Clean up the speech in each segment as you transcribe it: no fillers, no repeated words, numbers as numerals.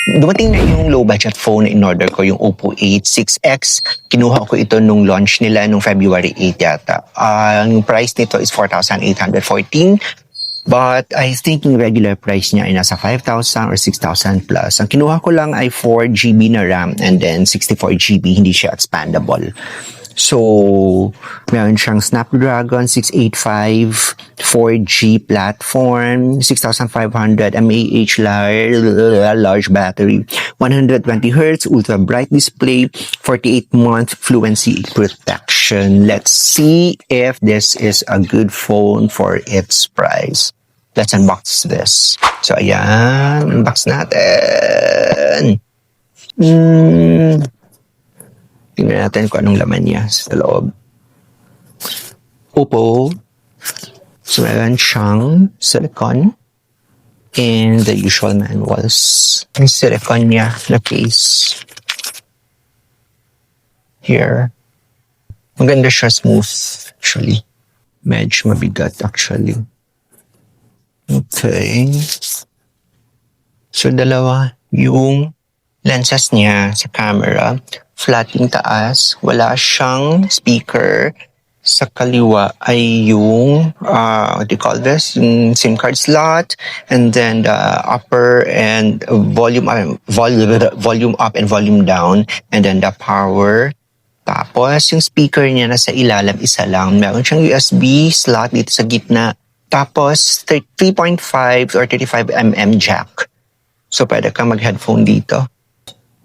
Dumating na yung low budget phone na in-order ko, yung Oppo 8 6X. Kinuha ko ito nung launch nila nung February 8 yata. Ang price nito is 4,814. But I think yung regular price niya ay nasa 5,000 or 6,000 plus. Ang kinuha ko lang ay 4GB na RAM and then 64GB, hindi siya expandable. So, meron siyang Snapdragon 685 4G platform, 6,500 mAh large battery, 120Hz ultra bright display, 48-month fluency protection. Let's see if this is a good phone for its price. Let's unbox this. So, ayan. Unbox natin. Tingnan natin kung anong laman niya sa loob. Oppo. So, meron siyang silicone and the usual manuals. Yung silicone niya na case. Here. Maganda siya, smooth actually. Medyo mabigat actually. Okay. So, dalawa yung lenses niya sa camera. Flat yung taas. Wala siyang speaker. Sa kaliwa ay yung, what do you call this? Yung SIM card slot. And then the upper and volume up and volume down. And then the power. Tapos yung speaker niya nasa ilalim, isa lang. Meron siyang USB slot dito sa gitna. Tapos 3.5 or 35mm jack. So pwede kang mag-headphone dito.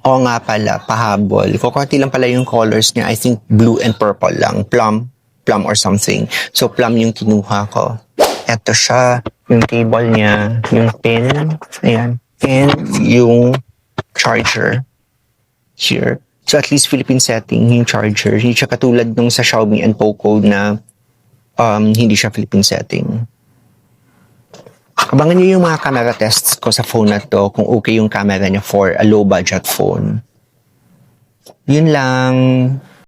Oo nga pala, pahabol. Kukunti lang pala yung colors niya. I think blue and purple lang. Plum or something. So, plum yung kinuha ko. Eto siya. Yung cable niya. Yung pin. Ayan. And yung charger. Here. So, at least Philippine setting yung charger. Hindi siya katulad nung sa Xiaomi and Poco na hindi siya Philippine setting. Abangan niyo yung mga camera tests ko sa phone na to kung okay yung camera niya for a low budget phone. Yun lang.